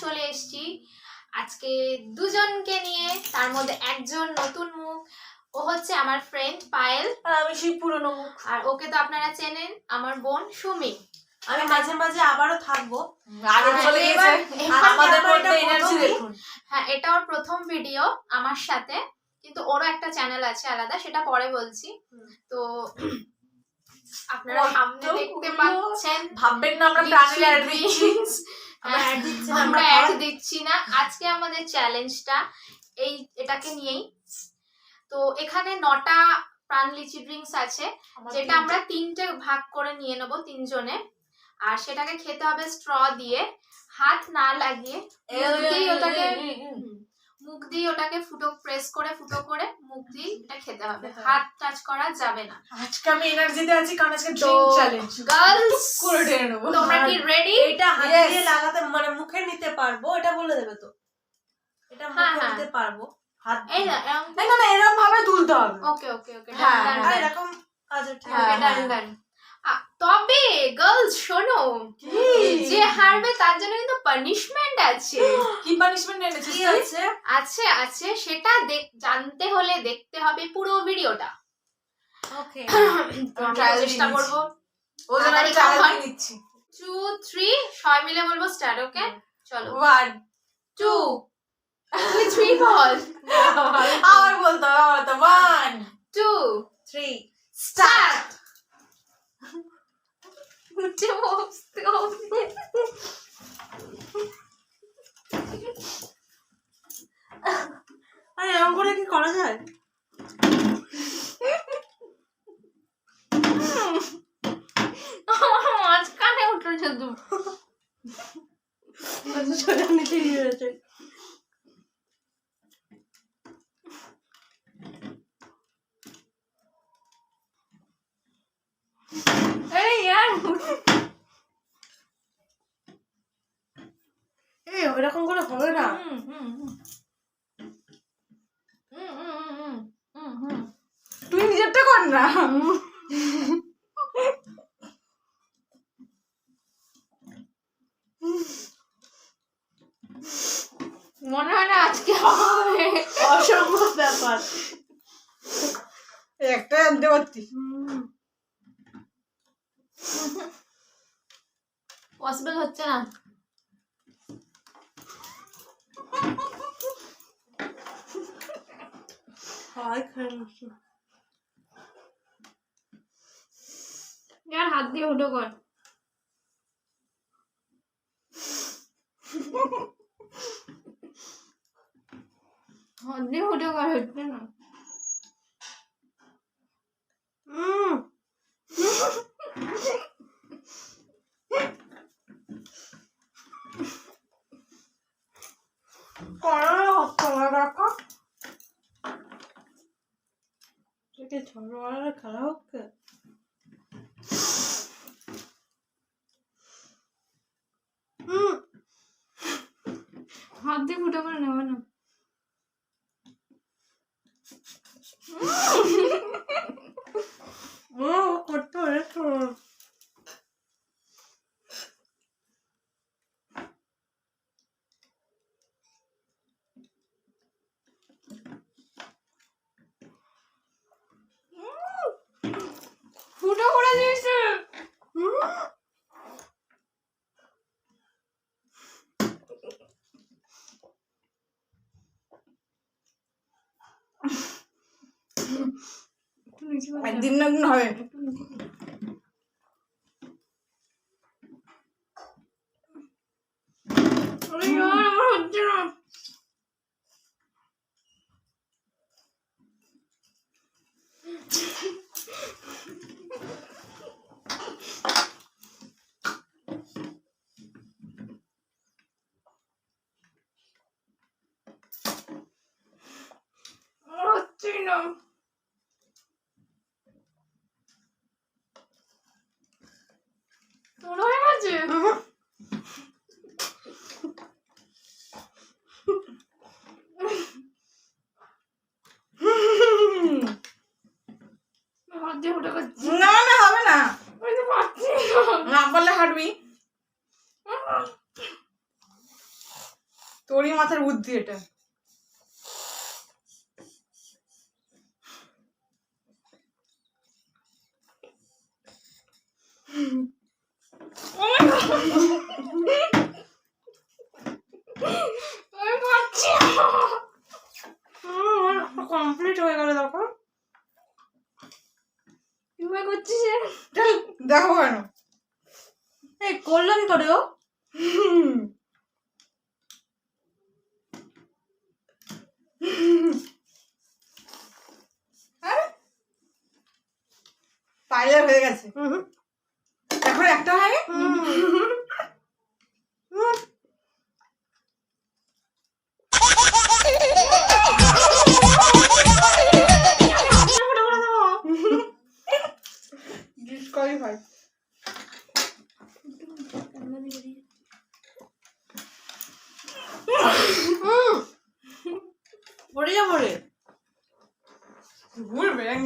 চলে এসেছি আজকে দুজনকে নিয়ে, তার মধ্যে একজন নতুন মুখ, ও হচ্ছে আমার ফ্রেন্ড পায়েল, আর আমি সেই পুরনো মুখ। আর ওকে তো আপনারা চেনেন, আমার বোন সুমি। আমি মাঝে মাঝে আবারও থাকবো। আগে চলে গেছে আমাদের মধ্যে এনার্জি দেখুন। হ্যাঁ, এটা ওর প্রথম ভিডিও আমার সাথে, কিন্তু ওরও একটা চ্যানেল আছে আলাদা, সেটা পরে বলছি। তো আপনারা সামনে দেখতে পাচ্ছেন, ভাববেন না আমরা প্রাণের অ্যাড দিচ্ছি, আমরা অ্যাড দিচ্ছি না। আজকে আমাদের চ্যালেঞ্জটা এটাকে নিয়েই। তো এখানে 9টা প্রাণ লিচি ড্রিঙ্কস আছে, যেটা আমরা 3টে ভাগ করে নিয়ে নেব তিনজনে, আর সেটাকে খেতে হবে স্ট্র দিয়ে, হাত না লাগিয়ে মুখ দিয়ে ওটাকে প্রেস করে ফুটো করে মুখ দিয়ে এটা খেতে হবে, হাত টাচ করা যাবে না। আজকে আমি এনার্জিতে আছি কারণ আজকে ড্রিঙ্ক চ্যালেঞ্জ। গার্লস করে টেনে নেব। তোমরা কি রেডি? এটা হাত দিয়ে লাগাতে মানে মুখে নিতে পারবো, এটা বলে দেবে তো। এটা মুখে নিতে পারবো হাত এই না এরকম ভাবে তুলতে হবে। ওকে ওকে ওকে আর এরকম কাজ ঠিক আছে। ডান ডান। তবে গার্লস শোনো, যে হারবে তার জন্য কিন্তু পানিশমেন্ট আছে। কি পানিশমেন্ট এনেছিস? আছে আছে সেটা জানতে হলে দেখতে হবে পুরো ভিডিওটা। ওকে, ট্রায়াল চেষ্টা করব। ও জন্য আমি ট্রায়াল নিচ্ছি। 2 3 সবাই মিলে বলবো স্টার্ট। ওকে চলো। 1 2 3 বল। আবার বলতে হবে। 1 2 3 স্টার্ট। আরে এরকম করে কি করা যায়? মাঝখানে উঠেছে তো। সোজা নিচে নিয়ে রয়েছে। ওরকম করে হবে না। তুই নিজেরটা কর না। মনে হয় না আজকে হবে। অসম্ভব ব্যাপার। একটা আনতে পারতি। পসিবল হচ্ছে না। यार हाथ দিয়ে উঠো কর। হাত দিয়ে উঠো কর, হচ্ছে না। খেলা হচ্ছে। হাত দিয়ে ফুটো করে নেবে না। করতে হবে তো। ফুটো করে দিয়েছে। একদিন না একদিন হবে। আমার হচ্ছে না। হচ্ছে না। তোর হয়ে গেছে? হাত দিয়ে ফুটো করছি। না না হবে না। আমি তো পারছি না বললে হাঁটবি। তোরই মাথার বুদ্ধি এটা। কমপ্লিট হয়ে গেল দেখো। কিভাবে করছিস? দেখো কেন এই করলাম তো রে ও। পাইলে হয়ে গেছে। এখন একটা হয়। ডিসকোয়ালিফাই। পড়ে যাবো রে। ভুল ব্যাং।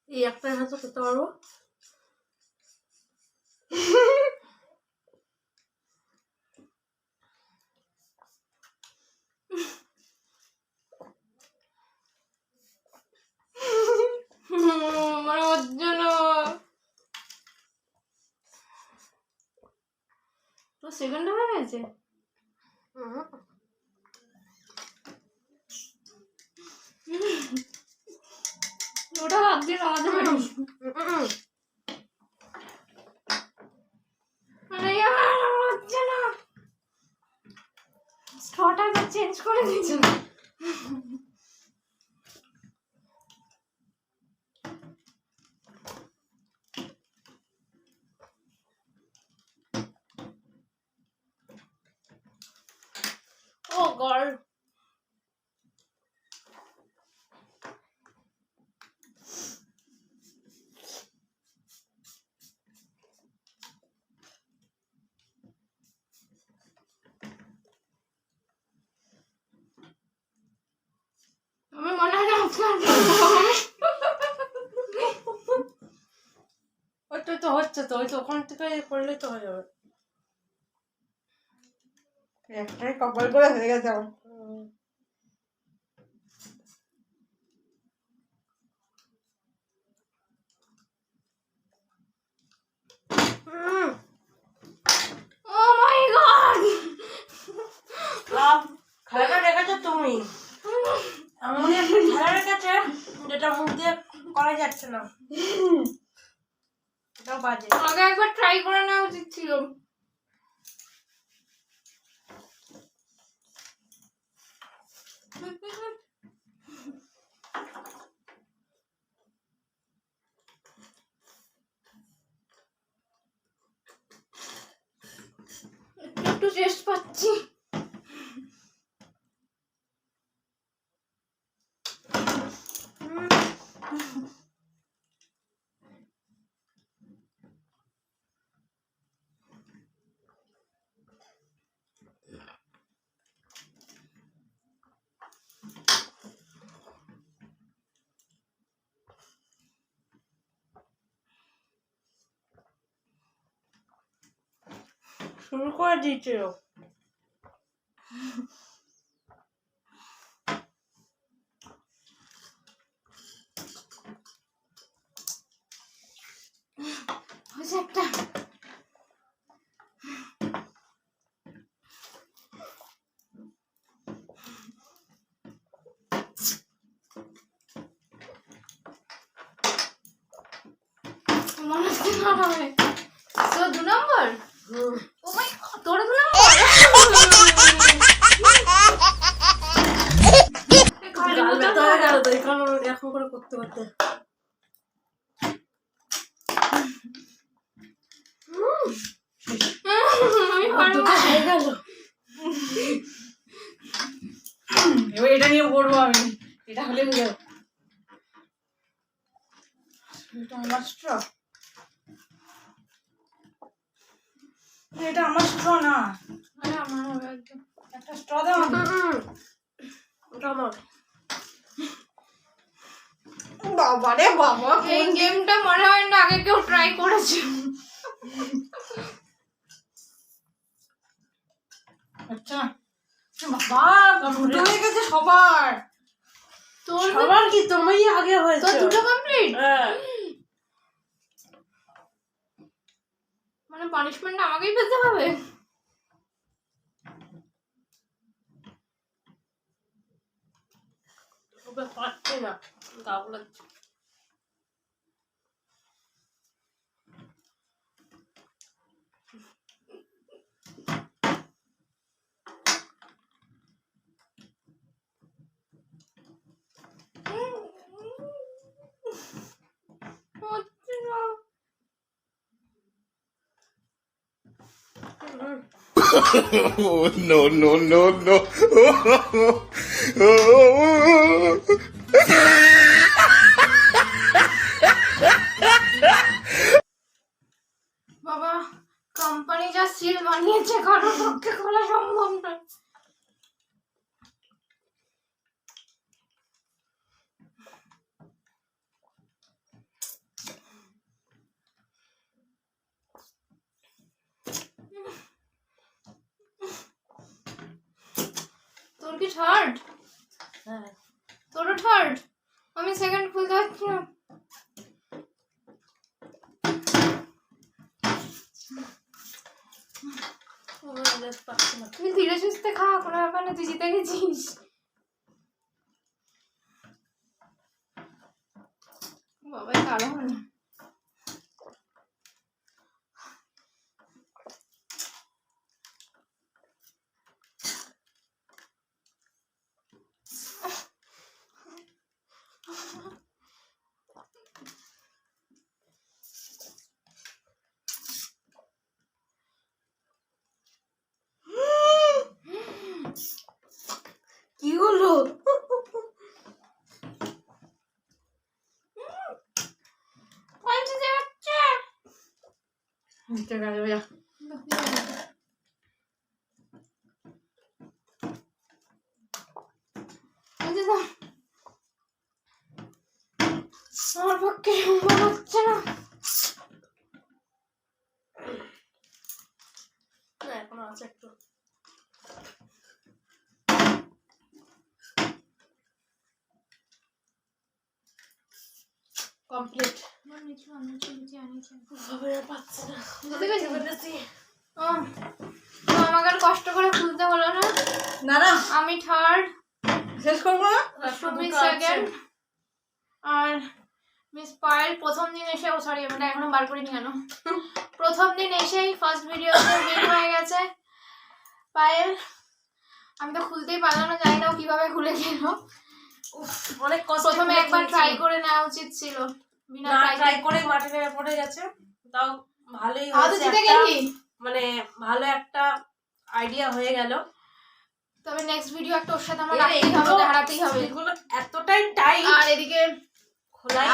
এই একটা হাতে খেতে পারবো। আমার হচ্ছে না। তো সেকেন্ড হয়ে গেছে। ওটা হাত দিয়ে নামাতে পারিস। আরে আমার হচ্ছে না। স্ট্রটা চেঞ্জ করে দিয়েছো। Oh God. আমার মনে হয় না ওইটা তো হচ্ছে তো, ওই তো ওখান থেকে করলে তো হয়ে যাবে। একটাই কপাল করে হয়ে গেছে আমার। Oh my God. খেলাটা রেখেছো তুমি, এমন একটা খেলা রেখেছে যেটা মুখ দিয়ে করা যাচ্ছে না। এটাও বাজে। আগে একবার ট্রাই করে নেওয়া উচিত ছিল। একটু রেস্ট পাচ্ছি। শুরু করে দিয়েছে ও। হয়েছে একটা। মনে হচ্ছে না হবে। তো 2 নম্বর। ও মাই গড, তোর 2 নম্বর। খালি গাল বোতল ব্যথা হয়ে গেল তো, এখন করে করতে করতে। আমি পারবো না। হয়ে গেল। এবার এটা নিয়ে পড়বো আমি। এটা হলে হয়ে যাবে। এটা আমার স্ট্র। এটা আমার স্ট্র না। আরে আমার হবে একদম। একটা স্ট্র দাও। ওটা আমার। বাবা রে বাবা, এই গেমটা মনে হয় না আগে কেউ ট্রাই করেছে। আচ্ছা বাবা, দুটো হয়ে গেছে সবার। তোর সবার কি তুমি আগে হয়েছে? তোর দুটো কমপ্লিট? হ্যাঁ। মানে পানিশমেন্ট আমাকেই পেতে হবে? ওকে পাচ্ছি না, গাও লাগছে। Oh, no, no, no, no. বাবা, কোম্পানি যা সিল বানিয়েছে কারোর পক্ষে খোলা সম্ভব নয়। তোর কি থার্ড? হ্যাঁ। তোরও থার্ড? আমি সেকেন্ড খুলতে পারছি না। তুই ধীরে সুস্থে খা, কোনো ব্যাপার না, তুই জিতে গেছিস। বাবাই কারো হলো। কি হলো? নিচে গেল যা। আমার পক্ষে সম্ভব হচ্ছে না। এখন আছে একটু। কমপ্লিট। পাচ্ছি না। আমাকে আর কষ্ট করে খুলতে হলো না। না না, আমি থার্ড, শেষ করবো না? সুমি সেকেন্ড, আর মিস পায়েল প্রথম দিন এসে, ও সরি আমি এখনো বার করিনি কেন, প্রথম দিন এসেই ফার্স্ট ভিডিওতে উইন হয়ে গেছে পায়েল। আমি তো খুলতেই পারলাম না, জানি না ও কিভাবে খুলে গেল। অনেক কষ্ট। প্রথমে একবার ট্রাই করে নেওয়া উচিত ছিল, বিনা ট্রাই করে মাটিতে পড়ে গেছে। তাও ভালোই হয়তো হয়েছে, জিতে গেলি। মানে ভালো একটা আইডিয়া হয়ে গেল। তবে নেক্সট ভিডিও একটা ওর সাথে আমার রাখতেই হবে, হারাতেই হবে। এগুলো এতটাই টাইট। আর এদিকে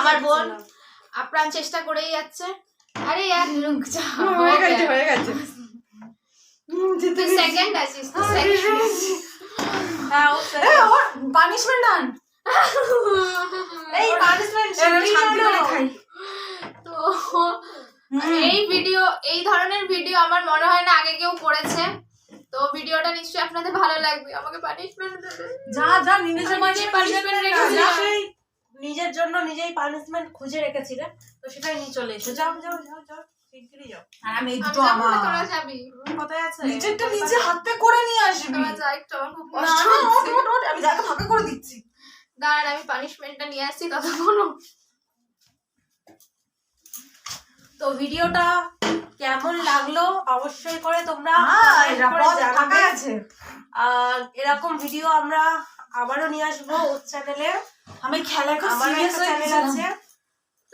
আমার বোন আপ্রাণ চেষ্টা করেই যাচ্ছে। আরে ইয়ার রুক যা, হয়ে গেছে হয়ে গেছে। তুই সেকেন্ড আছিস, তুই সেকেন্ড। হ্যাঁ, ও পানিশমেন্ট আন। এই পানিশমেন্ট খাই। তো এই ভিডিও, এই ধরনের ভিডিও আমার মনে হয় না আগে কেউ করেছে। তো ভিডিওটা নিশ্চয়ই আপনাদের ভালো লাগবে। আমাকে পানিশমেন্ট দেবে। যা যা, নিজের পানিশমেন্ট রেখেছি। নিজের জন্য নিজেই পানিশমেন্ট খুঁজে রেখেছিলে, তো সেটাই নিয়ে চলে এসো। যাও যাও যাও যাও, শিগগিরই যাও। আর আমি আমি একটু যাবো আমার না, তোরা যাবি। কোথায় আছে? নিজেরটা নিজে হাতে করে নিয়ে আসবি। তোরা যা, একটু আমার খুব না কষ্ট না, হচ্ছে। ওঠ ওঠ ওঠ, আমি জায়গা ফাঁকা করে দিচ্ছি। দাঁড়ান, আমি পানিশমেন্টটা নিয়ে আসছি ততক্ষণ। তো ভিডিওটা কেমন লাগলো অবশ্যই করে তোমরা ফাঁকা আছে। আর এরকম ভিডিও আমরা আবারও নিয়ে আসবো ওর চ্যানেলে। আমি খেলা খুব আমার সিরিয়াস একটা হয়ে চ্যানেল গেছি। আছে,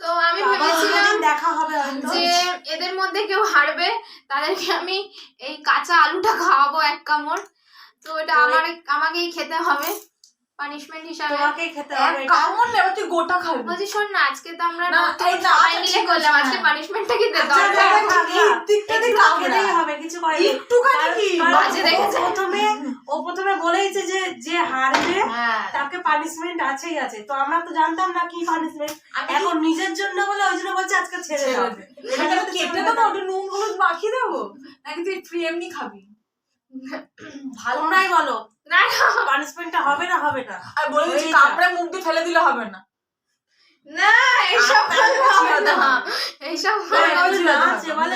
তো আমি আবার ভেবেছিলাম কোনোদিন দেখা হবে হয়তো। যে এদের মধ্যে কেউ হারবে, তাদেরকে আমি এই কাঁচা আলুটা খাওয়াবো এক কামড়। তো এটা আমাকেই খেতে হবে পানিশমেন্ট হিসাবে। তোমাকেই খেতে হবে এটা। কামড় নেবে, তুই গোটা খাবি। বলছি শোন না, আজকে তো আমরা না, নতুন এই না, সবাই আচ্ছা, মিলে ঠিক করলাম, আছে, আজকে হ্যাঁ। পানিশমেন্টটা কি দিতে আচ্ছা, দরকার? একটুখানি কামড়া। কিছু বাজে দেখেছে। প্রথমে ও বলেই বলেইছে যে যে হারবে হ্যাঁ তাকে পানিশমেন্ট আছেই আছে, তো আমরা তো জানতাম না কি পানিশমেন্ট। এখন নিজের জন্য বলে ওই জন্য বলছে আজকে ছেড়ে দাও। এটা তো কেটে দেবো, ওটা নুন হলুদ মাখিয়ে দেবো, নাকি তুই ফ্রি এমনি খাবি? ভালো তোমরাই বলো না না পানিশমেন্টটা হবে না হবে না। আর বলে দিচ্ছি কামড়ে মুখ দিয়ে ফেলে দিলে হবে না। না এইসব হবে না, এইসব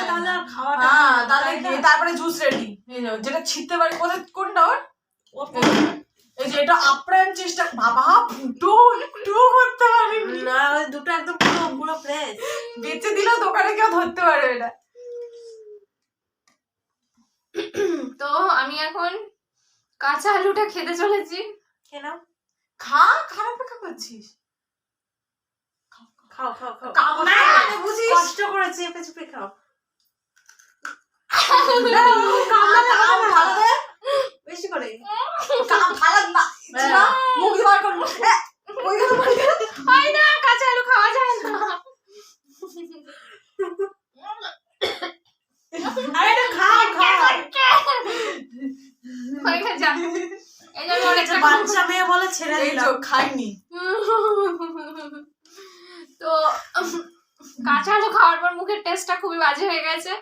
তাহলে খাওয়াটা হ্যাঁ তাহলে তারপরে জুস রেডি, যেটা ছিটতে পারি কোনটা ওর এই যে এটা আপ্রাণ চেষ্টা, বাবা ফুটো একটু করতে পারিনি না, ওই দুটো একদম পুরো পুরো ফ্রেশ বেঁচে দিলেও দোকানে কেউ ধরতে পারবে না। তো আমি এখন কাঁচা আলুটা খেতে চলেছি। কেন? খা, খারাপ দেখা করছিস? খাও খাও খাও, বুঝিস কষ্ট করে চেপে চেপে খাও। ভালো দে বেশি করে ভালো না মুখ বার কর, হয় না, কাঁচা আলু খাওয়া যায় না। আরে এটা খাও খাও। হয়ে গেছে, এই জন্য অনেকটা বাচ্চা মেয়ে বলে ছেড়ে এই দিলাম। তো খাইনি। তো কাঁচা আলু খাওয়ার পর মুখের টেস্টটা খুবই বাজে হয়ে গেছে।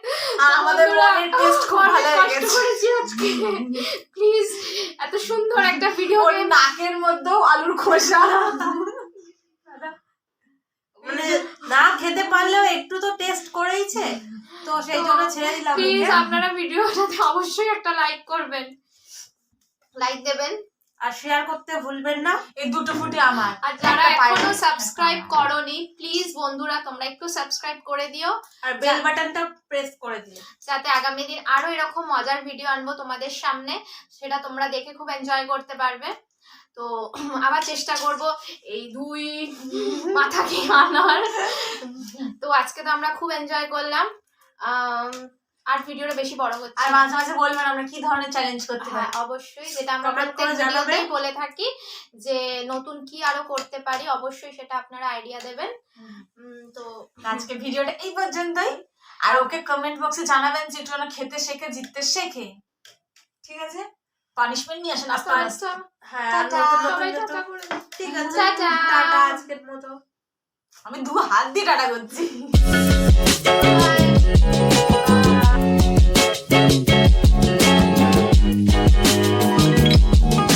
আর আমাদের মনের টেস্ট খুব ভালো হয়ে কষ্ট গেছে। করেছি আজকে। প্লিজ এত সুন্দর একটা ভিডিও ওর নাকের মধ্যেও আলুর খোসা। মানে না খেতে পারলেও একটু তো টেস্ট করেইছে, তো সেই জন্য ছেড়ে দিলাম। প্লিজ আপনারা ভিডিওটাতে অবশ্যই একটা লাইক করবেন, লাইক দেবেন আর শেয়ার করতে ভুলবেন না। এই দুটো ফুটি আমার। আর যারা একটা পায়ে এখনো একটা সাবস্ক্রাইব আমার। করোনি প্লিজ বন্ধুরা তোমরা একটু সাবস্ক্রাইব করে দিও, আর বেল বাটনটা প্রেস করে দিও, যাতে আগামী দিন আরো এরকম মজার ভিডিও আনবো তোমাদের সামনে, সেটা তোমরা দেখে খুব এনজয় করতে পারবে। তো আবার চেষ্টা করব এই দুই মাথাকে আনার। তো আজকে তো আমরা খুব এনজয় করলাম, আর ভিডিওটা বেশি বড় হচ্ছে আর না। মাঝে মাঝে বলবেন আমরা কি ধরনের চ্যালেঞ্জ করতে হ্যাঁ পারি। অবশ্যই, যেটা আমরা Comment প্রত্যেক করে জানাবেন। ভিডিওতেই বলে থাকি যে নতুন কি আরো করতে পারি, অবশ্যই সেটা আপনারা আইডিয়া দেবেন। তো আজকে ভিডিওটা এই পর্যন্তই। আর ওকে কমেন্ট বক্সে জানাবেন যে একটু খেতে শেখে, জিততে শেখে, ঠিক আছে? পানিশমেন্ট নিয়ে আসেন আস্তে আস্তে। হ্যাঁ টাটা। সবাই টাটা করে দাও। ঠিক আছে, টাটা। টাটা আজকের মতো। আমি 2 হাত দিয়ে টাটা করছি। Bye.